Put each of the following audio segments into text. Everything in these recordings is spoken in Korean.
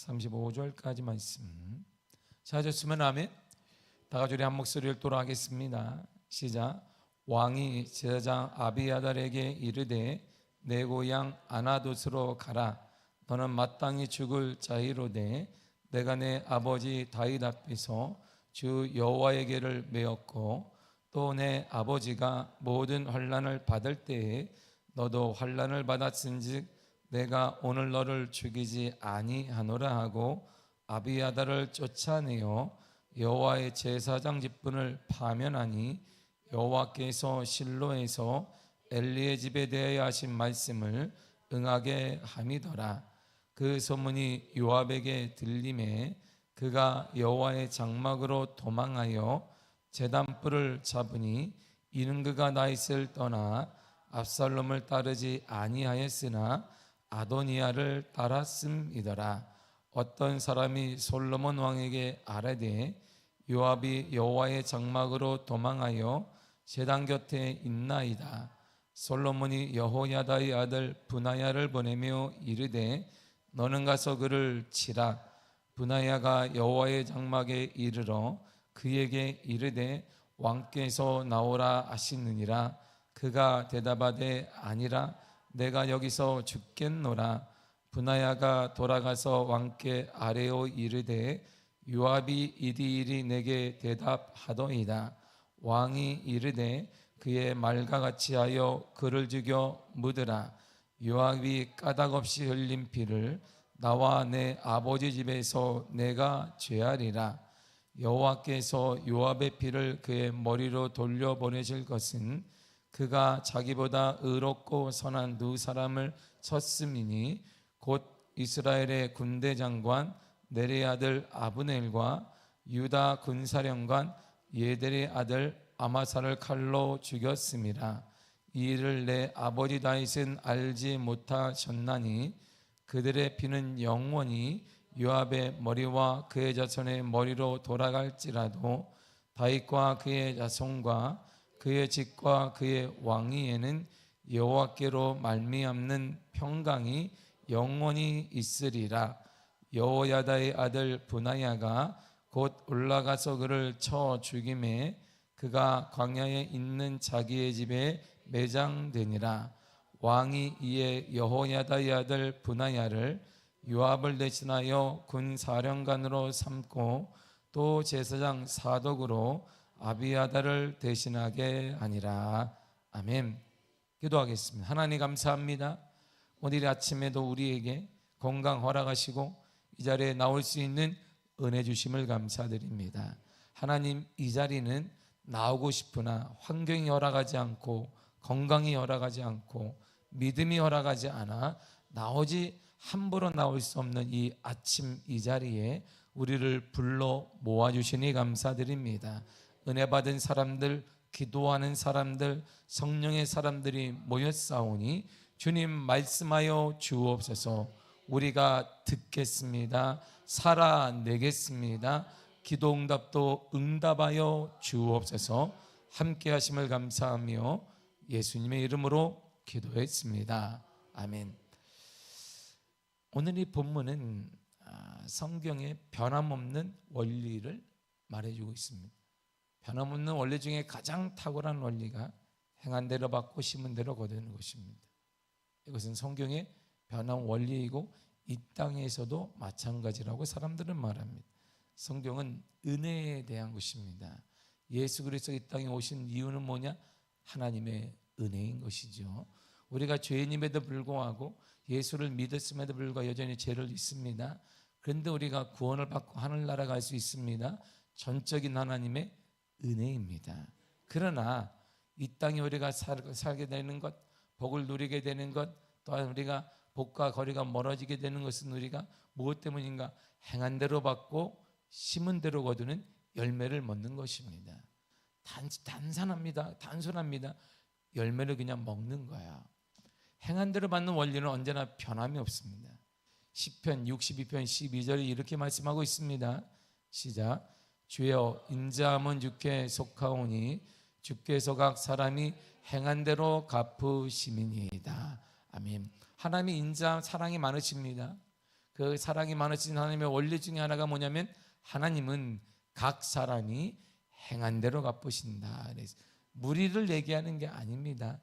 35절까지 말씀 찾았으면 아멘. 다 같이 우리 한 목소리를 돌아가겠습니다. 시작. 왕이 제사장 아비아달에게 이르되 내 고향 아나돗으로 가라. 너는 마땅히 죽을 자이로되 내가 내 아버지 다윗 앞에서 주 여호와의 궤를 메었고 또 내 아버지가 모든 환난을 받을 때에 너도 환난을 받았은즉 내가 오늘 너를 죽이지 아니하노라 하고 아비아달을 쫓아내어 여호와의 제사장 직분을 파면하니 여호와께서 실로에서 엘리의 집에 대하여 하신 말씀을 응하게 함이더라. 그 소문이 요압에게 들림에 그가 여호와의 장막으로 도망하여 제단불을 잡으니 이는 그가 다윗을 떠나 압살롬을 따르지 아니하였으나 아도니아를 따랐음이더라. 어떤 사람이 솔로몬 왕에게 아뢰되 요압이 여호와의 장막으로 도망하여 제단 곁에 있나이다. 솔로몬이 여호야다의 아들 브나야를 보내며 이르되 너는 가서 그를 치라. 브나야가 여호와의 장막에 이르러 그에게 이르되 왕께서 나오라 하시느니라. 그가 대답하되 아니라 내가 여기서 죽겠노라. 브나야가 돌아가서 왕께 아뢰어 이르되 요압이 이디일이 내게 대답하더이다. 왕이 이르되 그의 말과 같이 하여 그를 죽여 묻으라. 요압이 까닭없이 흘린 피를 나와 내 아버지 집에서 내가 죄하리라. 여호와께서 요압의 피를 그의 머리로 돌려보내실 것은 그가 자기보다 의롭고 선한 두 사람을 쳤음이니 곧 이스라엘의 군대 장관 네리의 아들 아브넬과 유다 군사령관 예델의 아들 아마사를 칼로 죽였음이라. 이 일을 내 아버지 다윗은 알지 못하셨나니 그들의 피는 영원히 요압의 머리와 그의 자손의 머리로 돌아갈지라도 다윗과 그의 자손과 그의 집과 그의 왕위에는 여호와께로 말미암는 평강이 영원히 있으리라. 여호야다의 아들 브나야가 곧 올라가서 그를 쳐 죽임에 그가 광야에 있는 자기의 집에 매장되니라. 왕이 이에 여호야다의 아들 브나야를 요압을 대신하여 군사령관으로 삼고 또 제사장 사독으로 아비아달을 대신하게 하니라. 아멘. 기도하겠습니다. 하나님 감사합니다. 오늘 아침에도 우리에게 건강 허락하시고 이 자리에 나올 수 있는 은혜 주심을 감사드립니다. 하나님, 이 자리는 나오고 싶으나 환경이 허락하지 않고 건강이 허락하지 않고 믿음이 허락하지 않아 나오지 함부로 나올 수 없는 이 아침 이 자리에 우리를 불러 모아주시니 감사드립니다. 은혜 받은 사람들, 기도하는 사람들, 성령의 사람들이 모였사오니 주님 말씀하여 주옵소서. 우리가 듣겠습니다. 살아내겠습니다. 기도 응답도 응답하여 주옵소서. 함께 하심을 감사하며 예수님의 이름으로 기도했습니다. 아멘. 오늘 이 본문은 성경의 변함없는 원리를 말해주고 있습니다. 변함없는 원리 중에 가장 탁월한 원리가 행한 대로 받고 심은 대로 거두는 것입니다. 이것은 성경의 변함 원리이고 이 땅에서도 마찬가지라고 사람들은 말합니다. 성경은 은혜에 대한 것입니다. 예수 그리스도 이 땅에 오신 이유는 뭐냐? 하나님의 은혜인 것이죠. 우리가 죄인임에도 불구하고 예수를 믿었음에도 불구하고 여전히 죄를 짓습니다. 그런데 우리가 구원을 받고 하늘나라 갈 수 있습니다. 전적인 하나님의 은혜입니다. 그러나 이 땅에 우리가 살게 되는 것, 복을 누리게 되는 것, 또한 우리가 복과 거리가 멀어지게 되는 것은 우리가 무엇 때문인가? 행한 대로 받고 심은 대로 거두는 열매를 먹는 것입니다. 단순합니다. 열매를 그냥 먹는 거야. 행한 대로 받는 원리는 언제나 변함이 없습니다. 시편 62편 12절에 이렇게 말씀하고 있습니다. 시작. 주여 인자함은 주께 속하오니 주께서 각 사람이 행한 대로 갚으심이니이다. 아멘. 하나님이 인자함 사랑이 많으십니다. 그 사랑이 많으신 하나님의 원리 중에 하나가 뭐냐면 하나님은 각 사람이 행한 대로 갚으신다. 그래서 무리를 얘기하는 게 아닙니다.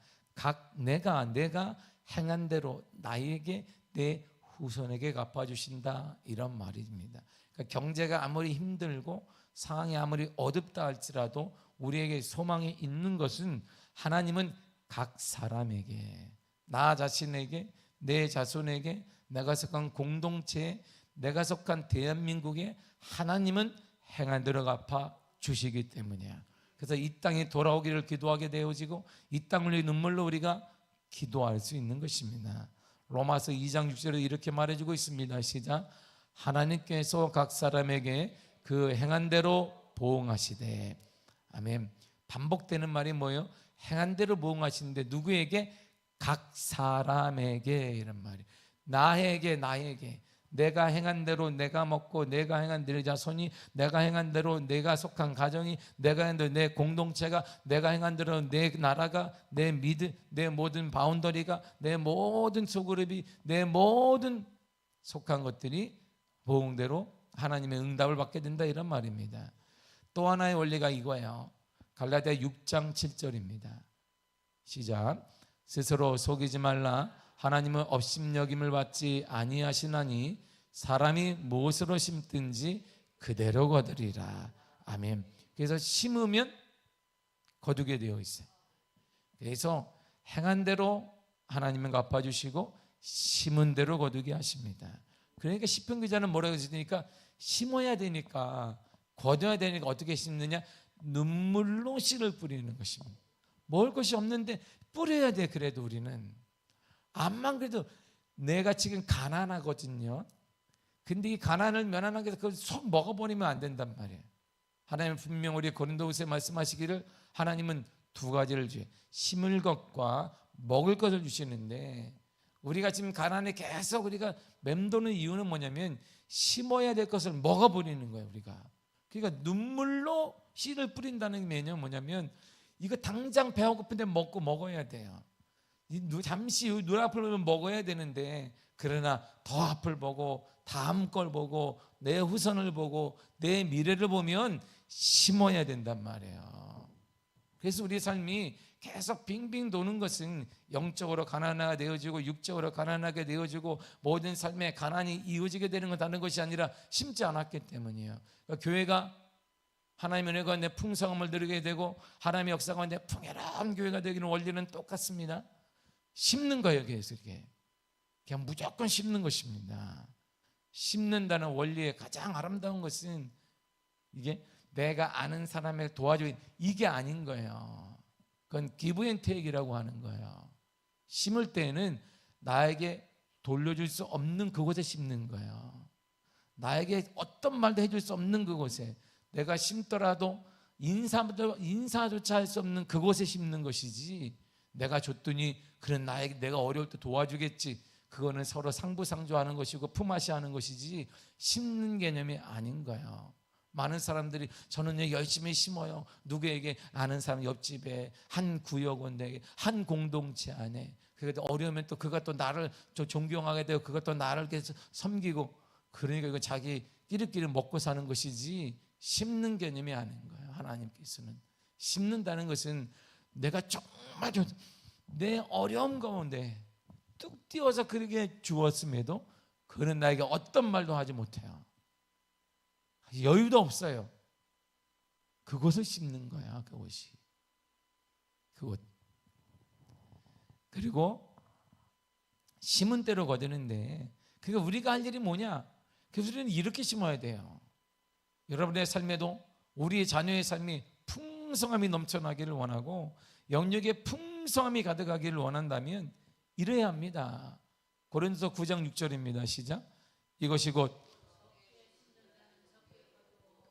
내가 행한 대로 나에게 내 후손에게 갚아주신다, 이런 말입니다. 그러니까 경제가 아무리 힘들고 상황이 아무리 어둡다 할지라도 우리에게 소망이 있는 것은 하나님은 각 사람에게, 나 자신에게, 내 자손에게, 내가 속한 공동체에, 내가 속한 대한민국에 하나님은 행한 대로 갚아 주시기 때문이야. 그래서 이 땅에 돌아오기를 기도하게 되어지고 이 땅을 위해 눈물로 우리가 기도할 수 있는 것입니다. 로마서 2장 6절에 이렇게 말해주고 있습니다. 시작. 하나님께서 각 사람에게 그 행한 대로 보응하시되. 아멘. 반복되는 말이 뭐예요? 행한 대로 보응하시는데 누구에게? 각 사람에게, 이런 말이. 나에게 내가 행한 대로 내가 먹고, 내가 행한 내 자손이, 내가 행한 대로 내가 속한 가정이, 내가 행한 대로 내 공동체가, 내가 행한 대로 내 나라가, 내 모든 바운더리가, 내 모든 소그룹이, 내 모든 속한 것들이 보응대로 하나님의 응답을 받게 된다, 이런 말입니다. 또 하나의 원리가 이거예요. 갈라디아 6장 7절입니다. 시작. 스스로 속이지 말라. 하나님은 업심여김을 받지 아니하시나니 사람이 무엇으로 심든지 그대로 거두리라. 아멘. 그래서 심으면 거두게 되어 있어요. 그래서 행한 대로 하나님은 갚아주시고 심은 대로 거두게 하십니다. 그러니까 시편 기자는 뭐라고 했으니까 심어야 되니까, 거둬야 되니까 어떻게 심느냐? 눈물로 씨를 뿌리는 것입니다. 먹을 것이 없는데 뿌려야 돼. 그래도 우리는 암만 그래도 내가 지금 가난하거든요. 근데 이 가난을 면하는 게 그걸 속 먹어버리면 안 된단 말이에요. 하나님은 분명 우리 고린도후서에 말씀하시기를 하나님은 두 가지를 주셔요. 심을 것과 먹을 것을 주시는데 우리가 지금 가난에 계속 우리가 맴도는 이유는 뭐냐면 심어야 될 것을 먹어버리는 거예요. 우리가. 그러니까 눈물로 씨를 뿌린다는 개념은 뭐냐면 이거 당장 배가 고픈데 먹어야 돼요. 잠시 후 눈 앞을 보면 먹어야 되는데, 그러나 더 앞을 보고 다음 걸 보고 내 후손을 보고 내 미래를 보면 심어야 된단 말이에요. 그래서 우리 삶이 계속 빙빙 도는 것은 영적으로 가난하게 되어지고 육적으로 가난하게 되어지고 모든 삶에 가난이 이어지게 되는 건 다른 것이 아니라 심지 않았기 때문이에요. 그러니까 교회가 하나님의 은혜가 내 풍성함을 누리게 되고 하나님의 역사가 내 풍요로운 교회가 되기는 원리는 똑같습니다. 심는 거예요. 그래서 이렇게 그냥 무조건 심는 것입니다. 심는다는 원리의 가장 아름다운 것은 이게 내가 아는 사람에게 도와주는 이게 아닌 거예요. 그건 give and take이라고 하는 거예요. 심을 때는 나에게 돌려줄 수 없는 그곳에 심는 거예요. 나에게 어떤 말도 해줄 수 없는 그곳에, 내가 심더라도 인사조차 할 수 없는 그곳에 심는 것이지, 내가 줬더니 그는 나에게 내가 어려울 때 도와주겠지, 그거는 서로 상부상조하는 것이고 품앗이 하는 것이지 심는 개념이 아닌 거예요. 많은 사람들이 저는 열심히 심어요. 누구에게? 아는 사람 옆집에, 한 구역원에게, 한 공동체 안에. 그래도 어려우면 또 그가 또 나를 존경하게 되고 그가 또 나를 계속 섬기고, 그러니까 이거 자기끼리 먹고 사는 것이지 심는 개념이 아닌 거예요. 하나님께서는 심는다는 것은 내가 정말 내 어려움 가운데 뚝 띄워서 그렇게 주었음에도 그는 나에게 어떤 말도 하지 못해요. 여유도 없어요. 그것을 심는 거야. 그것이 그것. 그리고 심은 대로 거두는데, 그러니까 우리가 할 일이 뭐냐? 그래서 우리는 이렇게 심어야 돼요. 여러분의 삶에도 우리의 자녀의 삶이 풍성함이 넘쳐나기를 원하고 영역에 풍성함이 가득하기를 원한다면 이래야 합니다. 고린도서 9장 6절입니다. 시작. 이것이 곧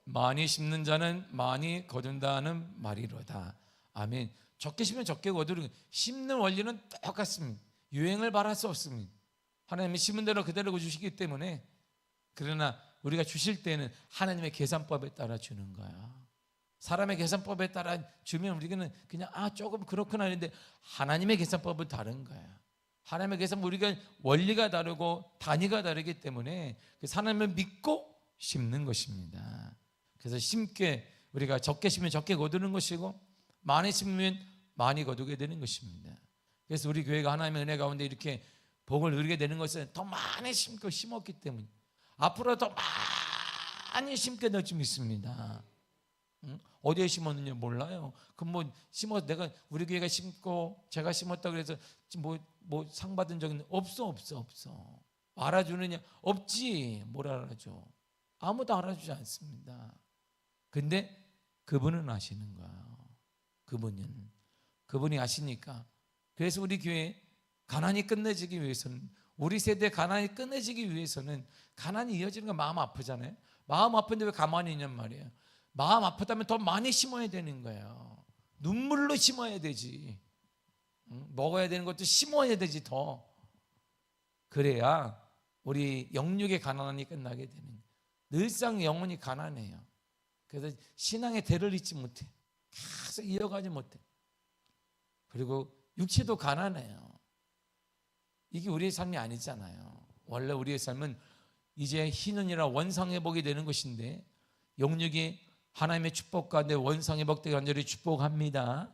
많이 심는 자는 많이 거둔다는 말이로다. 아멘. 적게 심으면 적게 거두는, 심는 원리는 똑같습니다. 유행을 바랄 수 없습니다. 하나님이 심은 대로 그대로 주시기 때문에. 그러나 우리가 주실 때는 하나님의 계산법에 따라 주는 거야. 사람의 계산법에 따라 주면 우리는 그냥 조금 그렇구나 했는데, 하나님의 계산법은 다른 거야. 하나님께서 우리가 원리가 다르고 단위가 다르기 때문에 그 하나님을 믿고 심는 것입니다. 그래서 심게 우리가 적게 심으면 적게 거두는 것이고 많이 심으면 많이 거두게 되는 것입니다. 그래서 우리 교회가 하나님의 은혜 가운데 이렇게 복을 누리게 되는 것은 더 많이 심었기 때문에 앞으로 더 많이 심게 될 줄 믿습니다. 어디에 심었느냐 몰라요. 그럼 뭐 심어 내가 우리 교회가 심고 제가 심었다 그래서 뭐 상 받은 적은 없어. 알아주느냐? 없지. 뭘 알아줘? 아무도 알아주지 않습니다. 근데 그분은 아시는 거예요. 그분이 아시니까. 그래서 우리 교회 가난이 끝내지기 위해서는, 우리 세대 가난이 끝내지기 위해서는, 가난이 이어지는 건 마음 아프잖아요. 마음 아픈데 왜 가만히 있냔 말이에요. 마음 아프다면 더 많이 심어야 되는 거예요. 눈물로 심어야 되지. 먹어야 되는 것도 심어야 되지 더. 그래야 우리 영육의 가난이 끝나게 되는 거예요. 늘상 영혼이 가난해요. 그래서 신앙의 대를 잇지 못해. 계속 이어가지 못해. 그리고 육체도 가난해요. 이게 우리의 삶이 아니잖아요. 원래 우리의 삶은 이제 희년이라 원상회복이 되는 것인데, 영육이 하나님의 축복과 내 원상회복되게 간절히 축복합니다.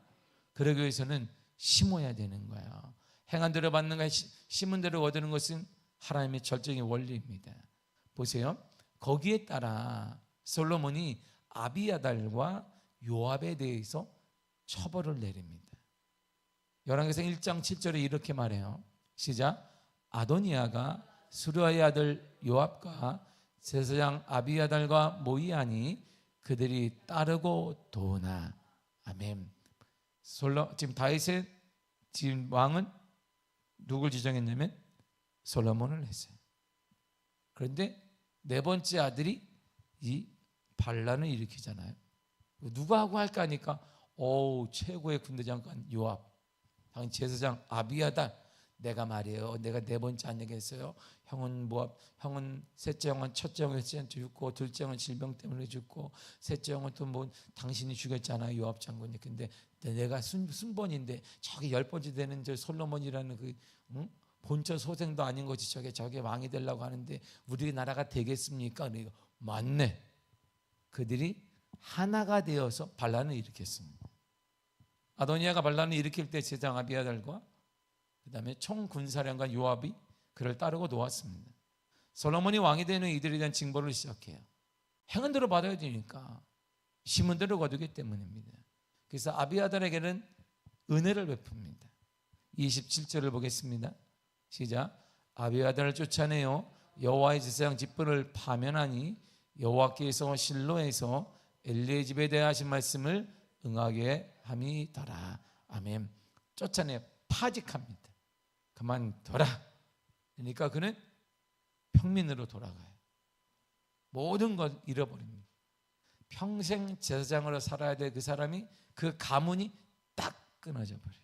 그러기 위해서는 심어야 되는 거예요. 행한 대로 받는 거, 심은 대로 얻는 것은 하나님의 절정의 원리입니다. 보세요. 거기에 따라 솔로몬이 아비아달과 요압에 대해서 처벌을 내립니다. 열왕기상 1장 7절에 이렇게 말해요. 시작. 아도니아가 수르아의 아들 요압과 제사장 아비아달과 모이하니 그들이 따르고 도나. 아멘. 지금 다윗의 지금 왕은 누굴 지정했냐면 솔로몬을 했어요. 그런데 네 번째 아들이 이 반란을 일으키잖아요. 누가 하고 할까 하니까 최고의 군대장관 요압, 당연히 제사장 아비아달, 내가 말이에요. 내가 네 번째 안 얘기했어요. 형은 셋째 형은 첫째 형한테 죽고, 둘째 형은 질병 때문에 죽고, 셋째 형은 또 뭐 당신이 죽였잖아요, 요압 장군이. 근데 내가 순번인데 저기 10번째 되는 저 솔로몬이라는 그 본처 소생도 아닌 것이 저게 왕이 되려고 하는데 우리나라가 되겠습니까? 그러니까 맞네. 그들이 하나가 되어서 반란을 일으켰습니다. 아도니아가 반란을 일으킬 때 제사장 아비아달과 그 다음에 총군사령관 요압이 그를 따르고 놓았습니다. 솔로몬이 왕이 되는 이들에 대한 징벌을 시작해요. 행한 대로 받아야 되니까, 심은 대로 거두기 때문입니다. 그래서 아비아달에게는 은혜를 베풉니다. 27절을 보겠습니다. 시작. 아비아달을 쫓아내어 여호와의 제사장 직분을 파면하니 여호와께서 실로에서 엘리의 집에 대해 하신 말씀을 응하게 함이더라. 아멘. 쫓아내 파직합니다. 그만둬라. 그러니까 그는 평민으로 돌아가요. 모든 걸 잃어버립니다. 평생 제사장으로 살아야 될 그 사람이, 그 가문이 딱 끊어져 버려요.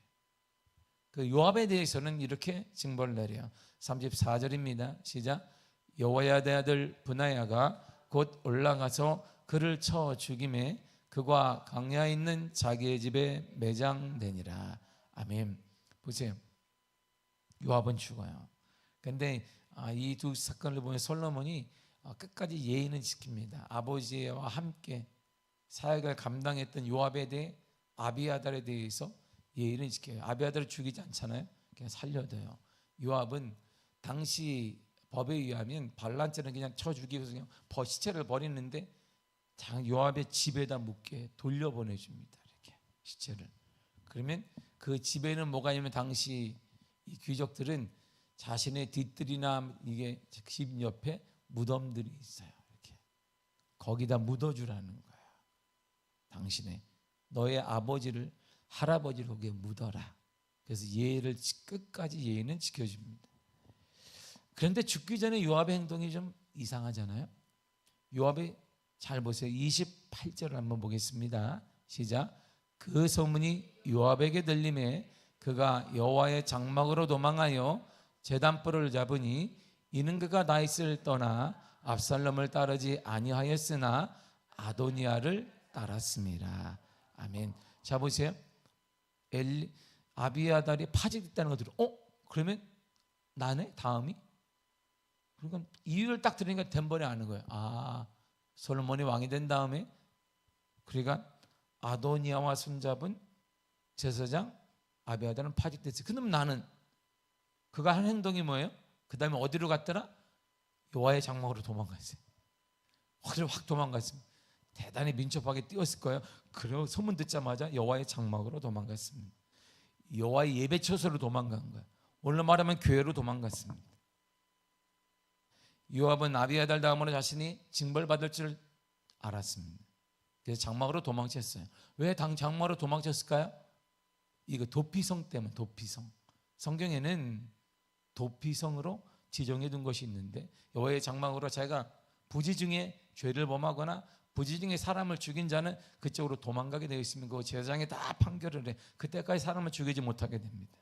그 요압에 대해서는 이렇게 징벌을 내려요. 34절입니다. 시작. 여호야다의 아들 브나야가 곧 올라가서 그를 쳐 죽임에 그가 광야에 있는 자기의 집에 매장되니라. 아멘. 보세요. 요압은 죽어요. 그런데 이 두 사건을 보면 솔로몬이 끝까지 예의는 지킵니다. 아버지와 함께 사역을 감당했던 요압에 대해, 아비아달에 대해서 예의를 지켜요. 아비아달을 죽이지 않잖아요. 그냥 살려둬요. 요압은 당시 법에 의하면 반란죄는 그냥 쳐 죽이고 그냥 시체를 버리는데 요압의 집에다 묻게 돌려보내줍니다. 이렇게 시체를. 그러면 그 집에는 뭐가 있냐면, 당시 이 귀족들은 자신의 뒤뜰이나 이게 집 옆에 무덤들이 있어요. 이렇게 거기다 묻어주라는 거예요. 당신의 너의 아버지를, 할아버지를 거기에 묻어라. 그래서 예의를 끝까지 예의는 지켜줍니다. 그런데 죽기 전에 요압의 행동이 좀 이상하잖아요. 요압이 잘 보세요. 28절을 한번 보겠습니다. 시작. 그 소문이 요압에게 들림에 그가 여호와의 장막으로 도망하여 제단불을 잡으니 이는 그가 다윗을 떠나 압살롬을 따르지 아니하였으나 아도니아를 따랐습니다. 아멘. 자 보세요. 아비아달이 파직됐다는 거 들어. 그러면 나네? 다음이? 그러니까 이유를 딱 들으니까 덴번에 아는 거예요. 아, 솔로몬이 왕이 된 다음에 그러니까 아도니아와 손잡은 제사장 아비아달은 파직됐어요. 그럼 나는 그가 한 행동이 뭐예요? 그 다음에 어디로 갔더라? 여호와의 장막으로 도망갔어요. 확 도망갔습니다. 대단히 민첩하게 뛰었을 거예요. 그리고 소문 듣자마자 여호와의 장막으로 도망갔습니다. 여호와의 예배처소로 도망간 거예요. 오늘로 말하면 교회로 도망갔습니다. 요압은 아비아달 다음으로 자신이 징벌받을 줄 알았습니다. 그래서 장막으로 도망쳤어요. 왜 장막으로 도망쳤을까요? 이거 도피성 때문에. 도피성. 성경에는 도피성으로 지정해 둔 것이 있는데 여호와의 장막으로 자기가 부지 중에 죄를 범하거나 부지 중에 사람을 죽인 자는 그쪽으로 도망가게 되어 있으면 그 제사장이 다 판결을 해. 그때까지 사람을 죽이지 못하게 됩니다.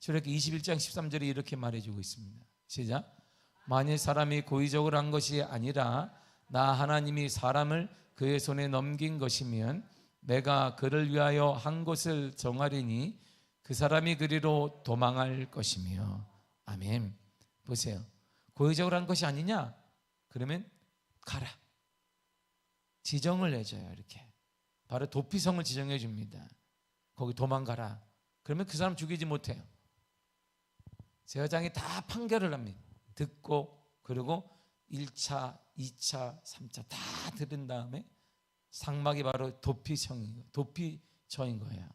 출애굽기 21장 13절에 이렇게 말해주고 있습니다. 시작. 만일 사람이 고의적으로 한 것이 아니라 나 하나님이 사람을 그의 손에 넘긴 것이면 내가 그를 위하여 한 곳을 정하리니 그 사람이 그리로 도망할 것이며. 아멘. 보세요. 고의적으로 한 것이 아니냐? 그러면 가라. 지정을 해줘요. 이렇게 바로 도피성을 지정해 줍니다. 거기 도망가라. 그러면 그 사람 죽이지 못해요. 제사장이 다 판결을 합니다. 듣고 그리고 1차, 2차, 3차 다 들은 다음에 상막이 바로 도피처인 거예요.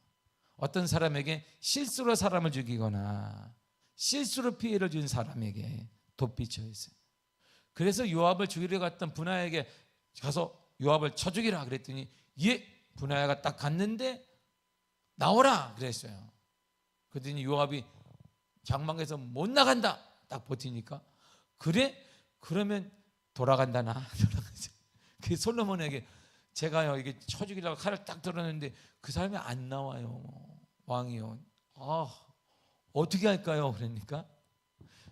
어떤 사람에게 실수로 사람을 죽이거나 실수로 피해를 준 사람에게 도피처였어요. 그래서 요압을 죽이려 갔던 분하야에게 가서 요압을 쳐 죽이라 그랬더니 예, 분하야가 딱 갔는데 나오라 그랬어요. 그랬더니 요압이 장막에서 못 나간다 딱 버티니까 그래? 그러면 돌아간다 나. 그 솔로몬에게 제가요 이게 쳐 죽이려고 칼을 딱 들었는데 그 사람이 안 나와요. 왕이요. 아, 어떻게 할까요? 그러니까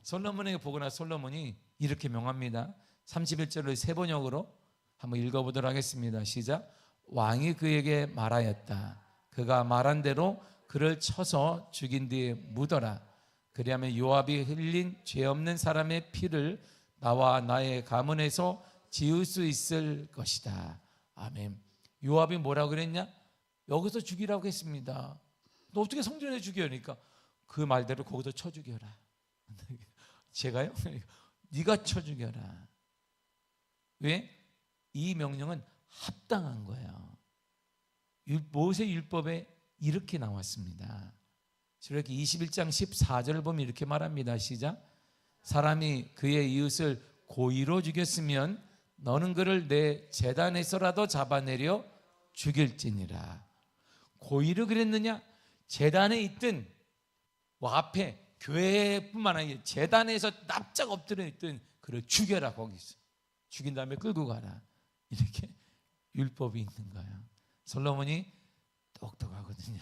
솔로몬에게 보고 나서 솔로몬이 이렇게 명합니다. 31절을 세 번역으로 한번 읽어보도록 하겠습니다. 시작. 왕이 그에게 말하였다. 그가 말한 대로 그를 쳐서 죽인 뒤에 묻어라. 그리하면 요압이 흘린 죄 없는 사람의 피를 나와 나의 가문에서 지을 수 있을 것이다. 아멘. 요압이 뭐라고 그랬냐? 여기서 죽이라고 했습니다. 너 어떻게 성전에 죽여? 그러니까 그 말대로 거기서 쳐 죽여라. 제가요? 네가 쳐 죽여라. 왜? 이 명령은 합당한 거예요. 모세 율법에 이렇게 나왔습니다. 출애굽기 21장 14절을 보면 이렇게 말합니다. 시작. 사람이 그의 이웃을 고의로 죽였으면 너는 그를 내 제단에서라도 잡아내려 죽일지니라. 고의로 그랬느냐? 제단에 있든 앞에 교회뿐만 아니라 제단에서 납작 엎드려 있든 그를 죽여라. 거기서 죽인 다음에 끌고 가라. 이렇게 율법이 있는 거예요. 솔로몬이 똑똑하거든요.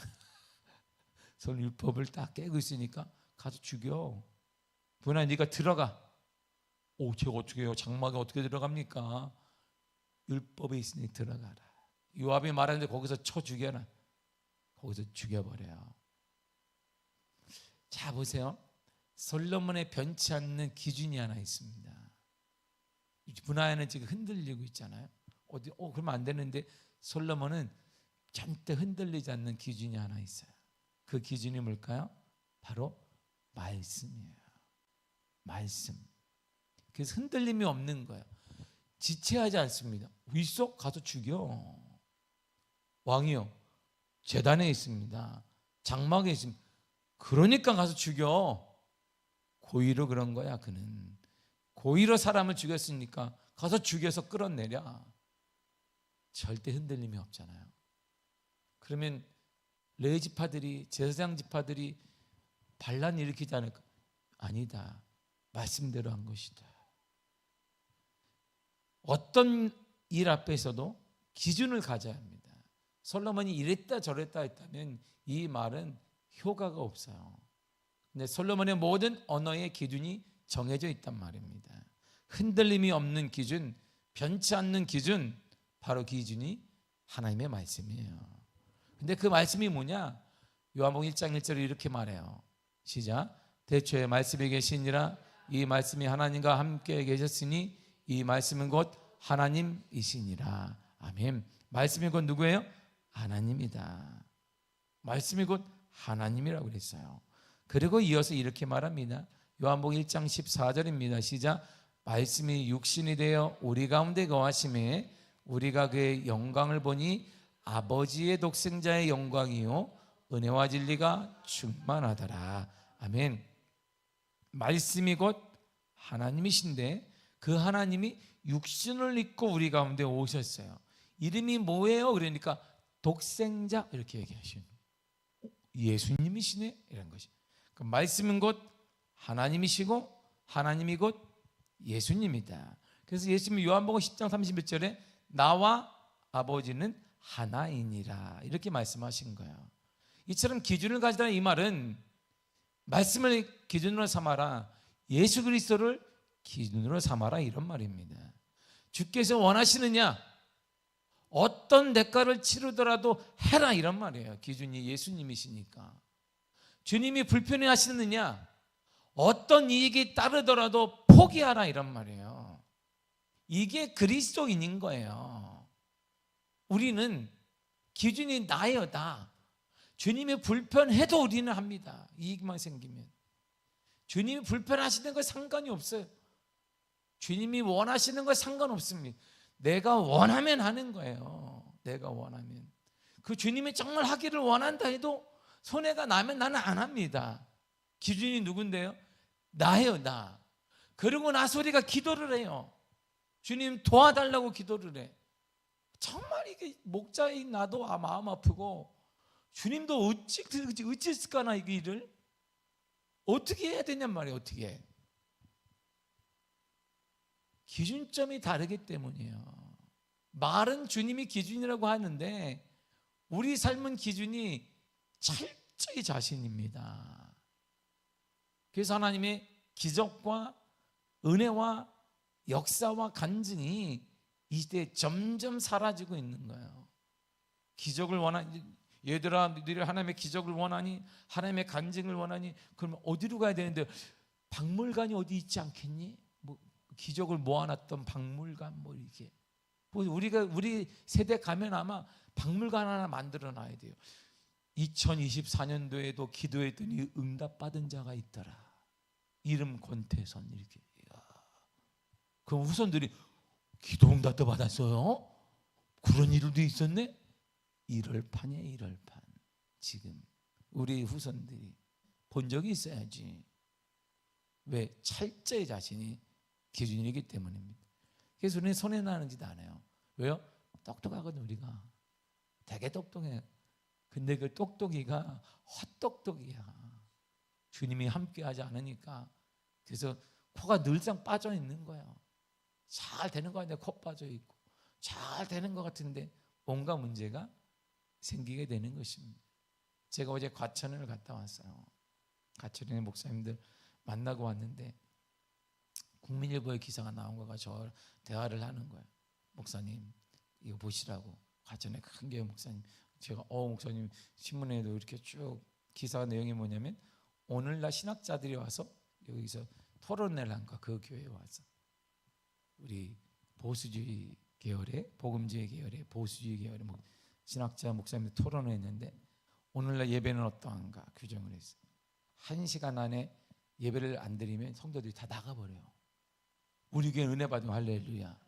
솔 율법을 딱 깨고 있으니까 가서 죽여. 분아 네가 들어가. 오, 제가 어떻게 해요? 장막에 어떻게 들어갑니까? 율법에 있으니 들어가라. 요압이 말하는데 거기서 쳐 죽여라. 거기서 죽여버려요. 자, 보세요. 솔로몬의 변치 않는 기준이 하나 있습니다. 분하야는 지금 흔들리고 있잖아요. 그러면 안 되는데 솔로몬은 절대 흔들리지 않는 기준이 하나 있어요. 그 기준이 뭘까요? 바로 말씀이에요. 말씀. 그래서 흔들림이 없는 거예요. 지체하지 않습니다. 있어? 가서 죽여. 왕이요. 제단에 있습니다. 장막에 있습니다. 그러니까 가서 죽여. 고의로 그런 거야. 그는 고의로 사람을 죽였으니까 가서 죽여서 끌어내려. 절대 흔들림이 없잖아요. 그러면 레위 지파들이, 제사장 지파들이 반란 일으키지 않을까? 아니다. 말씀대로 한 것이다. 어떤 일 앞에서도 기준을 가져야 합니다. 솔로몬이 이랬다 저랬다 했다면 이 말은 효과가 없어요. 근데 솔로몬의 모든 언어의 기준이 정해져 있단 말입니다. 흔들림이 없는 기준, 변치 않는 기준, 바로 기준이 하나님의 말씀이에요. 근데 그 말씀이 뭐냐? 요한복음 1장 1절에 이렇게 말해요. 시작. 대초에 말씀이 계시니라. 이 말씀이 하나님과 함께 계셨으니 이 말씀은 곧 하나님이시니라. 아멘. 말씀이 곧 누구예요? 하나님이다. 말씀이 곧 하나님이라고 그랬어요. 그리고 이어서 이렇게 말합니다. 요한복음 1장 14절입니다. 시작. 말씀이 육신이 되어 우리 가운데 거하심에 우리가 그의 영광을 보니 아버지의 독생자의 영광이요 은혜와 진리가 충만하더라. 아멘. 말씀이 곧 하나님이신데 그 하나님이 육신을 입고 우리 가운데 오셨어요. 이름이 뭐예요? 그러니까 독생자 이렇게 얘기하시는 예수님이시네 이런 것이. 그 말씀은 곧 하나님이시고 하나님이 곧 예수님이다. 그래서 예수님이 요한복음 10장 31절에 나와 아버지는 하나이니라 이렇게 말씀하신 거예요. 이처럼 기준을 가지라 이 말은 말씀을 기준으로 삼아라, 예수 그리스도를 기준으로 삼아라 이런 말입니다. 주께서 원하시느냐, 어떤 대가를 치르더라도 해라 이런 말이에요. 기준이 예수님이시니까. 주님이 불편해 하시느냐, 어떤 이익이 따르더라도 포기하라 이런 말이에요. 이게 그리스도인인 거예요. 우리는 기준이 나예요. 나. 주님이 불편해도 우리는 합니다. 이익만 생기면. 주님이 불편하시는 거 상관이 없어요. 주님이 원하시는 거 상관없습니다. 내가 원하면 하는 거예요. 내가 원하면. 그 주님이 정말 하기를 원한다 해도 손해가 나면 나는 안 합니다. 기준이 누군데요? 나예요. 나. 그러고 나서 우리가 기도를 해요. 주님 도와달라고 기도를 해. 정말 이게 목자인 나도 마음 아프고 주님도 어찌 했을까나 이 일을 어떻게 해야 되냔 말이에요. 어떻게 해. 기준점이 다르기 때문이에요. 말은 주님이 기준이라고 하는데 우리 삶은 기준이 철저히 자신입니다. 그래서 하나님의 기적과 은혜와 역사와 간증이 이 시대에 점점 사라지고 있는 거예요. 기적을 원하니, 얘들아 너희들 하나님의 기적을 원하니, 하나님의 간증을 원하니, 그러면 어디로 가야 되는데 박물관이 어디 있지 않겠니? 뭐 기적을 모아놨던 박물관 뭐 이렇게. 우리 세대 가면 아마 박물관 하나 만들어 놔야 돼요. 2024년도에도 기도했더니 응답받은 자가 있더라. 이름 권태선 이렇게. 그럼 후손들이 기도 응답도 받았어요? 그런 일도 있었네? 이럴판이에요. 이럴판. 지금 우리 후손들이 본 적이 있어야지. 왜? 철저히 자신이 기준이기 때문입니다. 그래서 우리는 손해나는 짓 안 해요. 왜요? 똑똑하거든. 우리가 되게 똑똑해요. 근데 그 똑똑이가 헛똑똑이야. 주님이 함께하지 않으니까. 그래서 코가 늘상 빠져 있는 거예요. 잘 되는 거 같은데 코 빠져 있고, 잘 되는 것 같은데 뭔가 문제가 생기게 되는 것입니다. 제가 어제 과천을 갔다 왔어요. 과천에 목사님들 만나고 왔는데 국민일보의 기사가 나온 거가 저 대화를 하는 거예요. 목사님 이거 보시라고. 과천의 큰 교회 목사님. 제가 목사님 신문에도 이렇게 쭉 기사 내용이 뭐냐면 오늘날 신학자들이 와서 여기서 토론회를 한 거야. 그 교회에 와서. 우리 보수주의 계열의 복음주의 계열의 보수주의 계열의 신학자 목사님들 토론을 했는데 오늘날 예배는 어떠한가 규정을 했어요. 1시간 안에 예배를 안 드리면 성도들이 다 나가버려요. 우리 교회 은혜 받으면 할렐루야.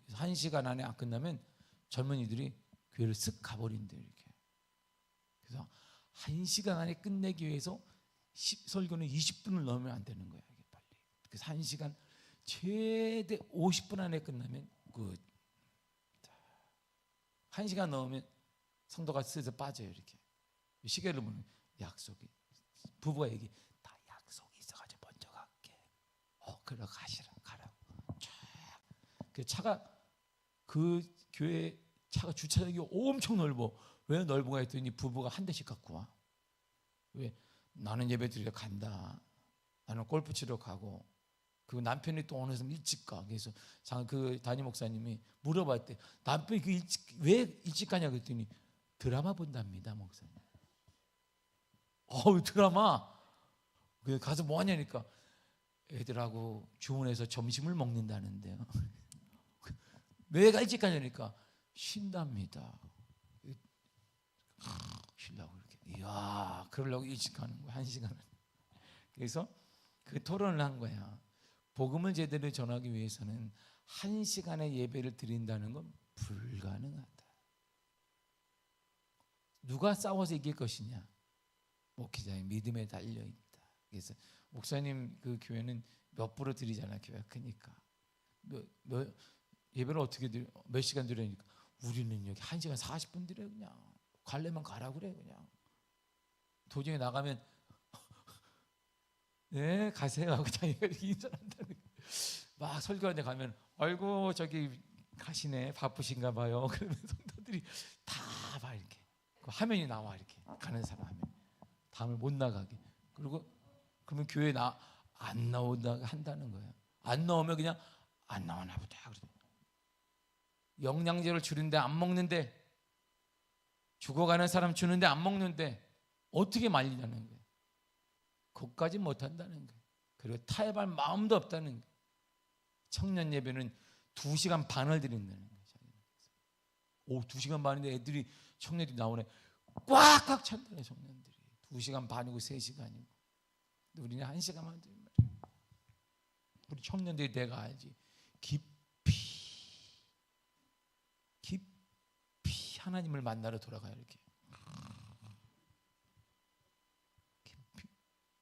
그래서 1시간 안에 안 끝나면 젊은이들이 교회를 쓱 가버린대요. 이렇게. 그래서 1시간 안에 끝내기 위해서 설교는 20분을 넘으면 안 되는 거예요. 이게 빨리. 그래서 1시간 최대 50분 안에 끝나면 굿. 1시간 넘으면 성도가 슬슬 빠져요. 이렇게. 시계를 보면 약속이. 부부가 얘기 다 약속이 있어가지고 먼저 갈게. 그래 가라고. 그 차가 그 교회 차가 주차장이 엄청 넓어. 왜 넓은가 했더니 부부가 한 대씩 갖고 와. 왜? 나는 예배 드리러 간다. 나는 골프 치러 가고. 그 남편이 또 어느 날 일찍 가. 그래서 그 담임 목사님이 물어봤대. 남편이 왜 일찍 가냐 그랬더니 드라마 본답니다, 목사님. 드라마. 그 가서 뭐 하냐니까 애들하고 주문해서 점심을 먹는다는데요. 왜 일찍 가냐니까 쉰답니다. 쉬려고 이렇게. 이야, 그러려고 일찍 가는 거야, 1시간을. 그래서 그 토론을 한 거야. 복음을 제대로 전하기 위해서는 1시간의 예배를 드린다는 건 불가능하다. 누가 싸워서 이길 것이냐? 목회자의 믿음에 달려 있다. 그래서 목사님 그 교회는 몇 프로 드리잖아, 교회가 크니까. 예배를 어떻게 드려? 몇 시간 드리니까 우리는 여기 1시간 40분 드려. 그냥 갈래면 가라 그래. 그냥 도중에 나가면 네 가세요 하고 자기가 인사한다는 거예요. 막 설교하는데 가면 아이고 저기 가시네, 바쁘신가 봐요. 그러면 성도들이 다 봐 이렇게 그 화면이 나와, 이렇게 가는 사람 하면 다음에 못 나가게. 그리고 그러면 교회 안 나온다 한다는 거예요. 안 나오면 그냥 안 나오나 보다. 영양제를 주는데 안 먹는데, 죽어가는 사람 주는데 안 먹는데 어떻게 말리냐는 거예요. 그것까지 못한다는 거예요. 그리고 타협할 마음도 없다는 거예요. 청년 예배는 2시간 반을 드린다는 거예요. 오, 2시간 반인데 애들이, 청년들이 나오네. 꽉꽉 찬다네, 청년들이. 2시간 반이고 3시간이고. 우리는 1시간만 드린 말이에요. 우리 청년들이 내가 알지. 깊이 하나님을 만나러 돌아가요, 이렇게. 깊이.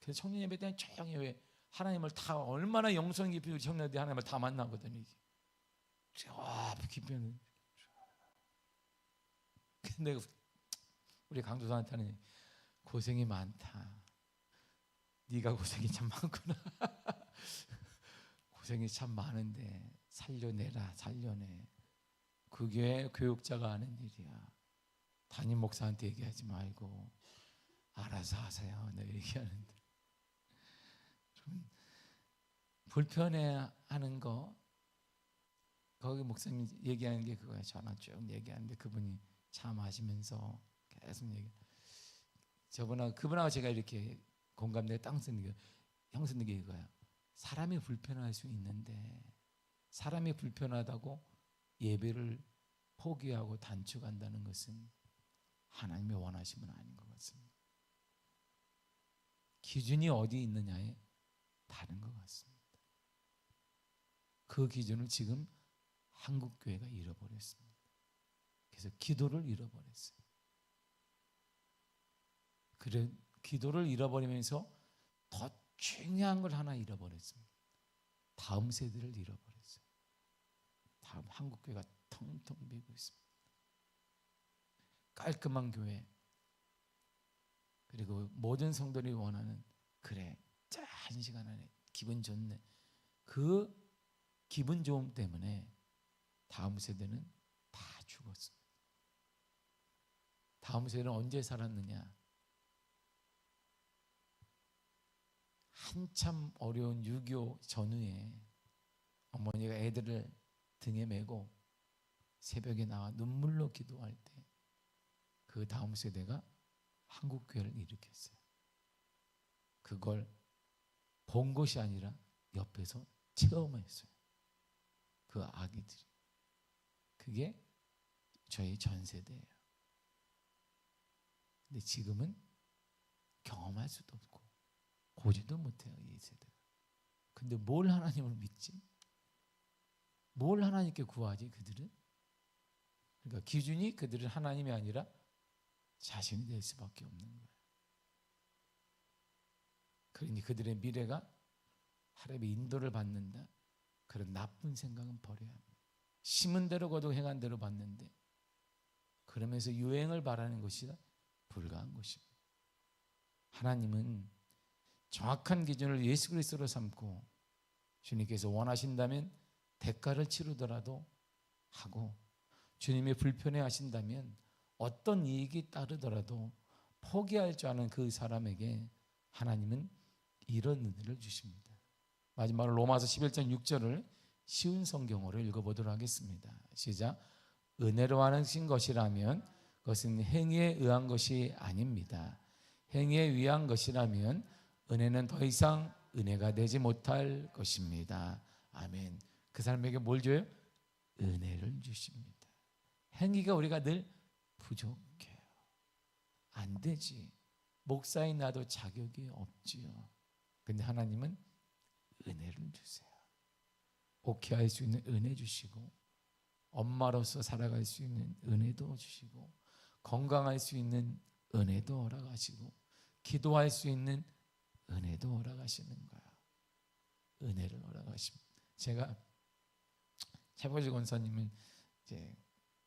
그래서 청년 예배 때는 조용히 왜 하나님을 다 얼마나 영성 깊이 우리 청년들이 하나님을 다 만나거든요. 와, 깊이는. 근데 우리 강도사한테는 고생이 많다. 네가 고생이 참 많구나. 고생이 참 많은데 살려내라, 살려내. 그게 교육자가 하는 일이야. 담임 목사한테 얘기하지 말고 알아서 하세요. 내가 얘기하는데 좀 불편해하는 거. 거기 목사님 얘기하는 게 그거야. 전화 쭉 얘기하는데 그분이 참 하시면서 계속 얘기. 그분하고 제가 이렇게 공감대가 땅 쓰는 게, 형 쓰는 게 이거야. 사람이 불편할 수 있는데 사람이 불편하다고 예배를 포기하고 단축한다는 것은 하나님의 원하심은 아닌 것 같습니다. 기준이 어디 있느냐에 다른 것 같습니다. 그 기준을 지금 한국교회가 잃어버렸습니다. 그래서 기도를 잃어버렸어요. 그래, 기도를 잃어버리면서 더 중요한 걸 하나 잃어버렸습니다. 다음 세대를 잃어버렸어요. 다음 한국교회가 텅텅 비고 있습니다. 깔끔한 교회, 그리고 모든 성도들이 원하는, 그래, 자, 1시간 안에 기분 좋네. 그 기분 좋음 때문에 다음 세대는 다 죽었습니다. 다음 세대는 언제 살았느냐? 한참 어려운 6.25 전후에 어머니가 애들을 등에 메고 새벽에 나와 눈물로 기도할 때 그 다음 세대가 한국교회를 일으켰어요. 그걸 본 것이 아니라 옆에서 체험했어요. 그 아기들이. 그게 저희 전 세대예요. 근데 지금은 경험할 수도 없고 보지도 못해요, 이 세대가. 근데 뭘 하나님을 믿지? 뭘 하나님께 구하지, 그들은? 그러니까 기준이 그들은 하나님이 아니라 자신이 될 수밖에 없는 거예요. 그러니 그들의 미래가 하나님의 인도를 받는다, 그런 나쁜 생각은 버려야 합니다. 심은 대로 거두 행한 대로 받는데, 그러면서 유행을 바라는 것이 불가한 것입니다. 하나님은 정확한 기준을 예수 그리스도로 삼고 주님께서 원하신다면 대가를 치르더라도 하고, 주님이 불편해 하신다면 어떤 이익이 따르더라도 포기할 줄 아는 그 사람에게 하나님은 이런 은혜를 주십니다. 마지막으로 로마서 11장 6절을 쉬운 성경어로 읽어보도록 하겠습니다. 시작. 은혜로 하신 것이라면 그것은 행위에 의한 것이 아닙니다. 행위에 의한 것이라면 은혜는 더 이상 은혜가 되지 못할 것입니다. 아멘. 그 사람에게 뭘 줘요? 은혜를 주십니다. 행위가 우리가 늘 부족해요. 안 되지. 목사인 나도 자격이 없지요. 근데 하나님은 은혜를 주세요. 목회할 수 있는 은혜 주시고, 엄마로서 살아갈 수 있는 은혜도 주시고, 건강할 수 있는 은혜도 허락하시고, 기도할 수 있는 은혜도 허락하시는 거야. 은혜를 허락하십니다. 제가 최보지 권사님은 이제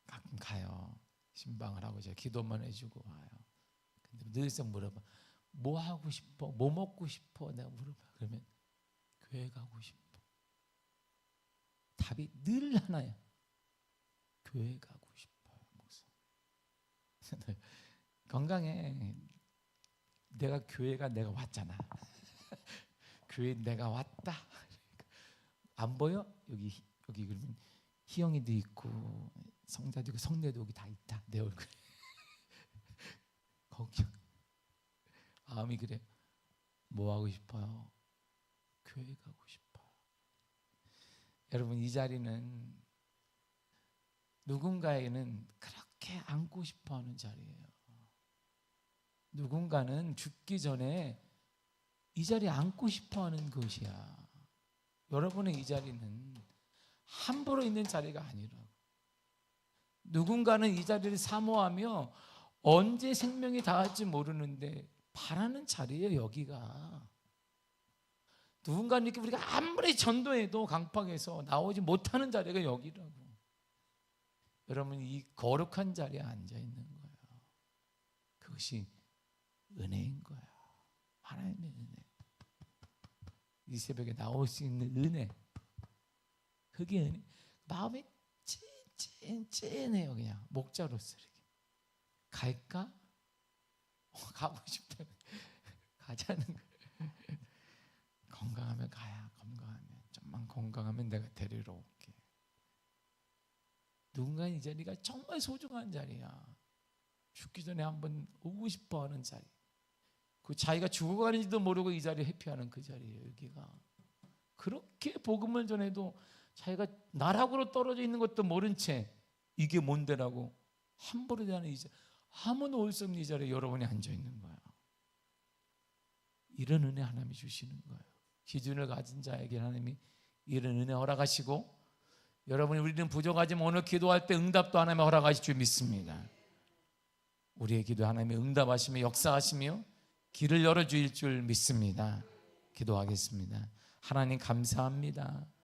가끔 가요. 신방을 하고 제가 기도만 해주고 와요. 근데 늘상 물어봐. 뭐 하고 싶어? 뭐 먹고 싶어? 내가 물어봐. 그러면 교회 가고 싶어. 답이 늘 하나야. 교회 가고 싶어요, 목사. 건강해. 내가 교회가 내가 왔잖아. 교회 내가 왔다. 안 보여? 여기 그러면 희영이도 있고 성자도 있고 성례도 여기 다 있다. 내 얼굴. 걱정. 마음이 그래. 뭐 하고 싶어요? 교회 가고 싶어요. 여러분, 이 자리는 누군가에게는 그렇게 안고 싶어하는 자리예요. 누군가는 죽기 전에 이 자리에 안고 싶어하는 것이야. 여러분의 이 자리는 함부로 있는 자리가 아니라고. 누군가는 이 자리를 사모하며 언제 생명이 닿을지 모르는데 바라는 자리예요, 여기가. 누군가는 이렇게 우리가 아무리 전도해도 강팍해서 나오지 못하는 자리가 여기라고. 여러분, 이 거룩한 자리에 앉아 있는 거예요. 그것이 은혜인 거야. 하나님의 은혜. 이 새벽에 나올 수 있는 은혜. 그게 은혜. 마음이 찐해요. 그냥 목자로서 이렇게. 갈까? 가고 싶다. 가자는 거야. 건강하면 가야. 건강하면. 좀만 건강하면 내가 데리러 올게. 누군가 이 자리가 정말 소중한 자리야. 죽기 전에 한번 오고 싶어 하는 자리. 그 자기가 죽어가는지도 모르고 이 자리에 회피하는 그 자리예요. 여기가 그렇게 복음을 전해도 자기가 나락으로 떨어져 있는 것도 모른 채 이게 뭔데라고 함부로 대하는 이 자리, 아무도 올 수 없는 이 자리에 여러분이 앉아 있는 거야. 이런 은혜 하나님이 주시는 거예요. 기준을 가진 자에게 하나님이 이런 은혜 허락하시고, 여러분이 우리는 부족하지만 오늘 기도할 때 응답도 하나님이 허락하실 줄 믿습니다. 우리의 기도 하나님이 응답하시며 역사하시며 길을 열어주실 줄 믿습니다. 기도하겠습니다. 하나님 감사합니다.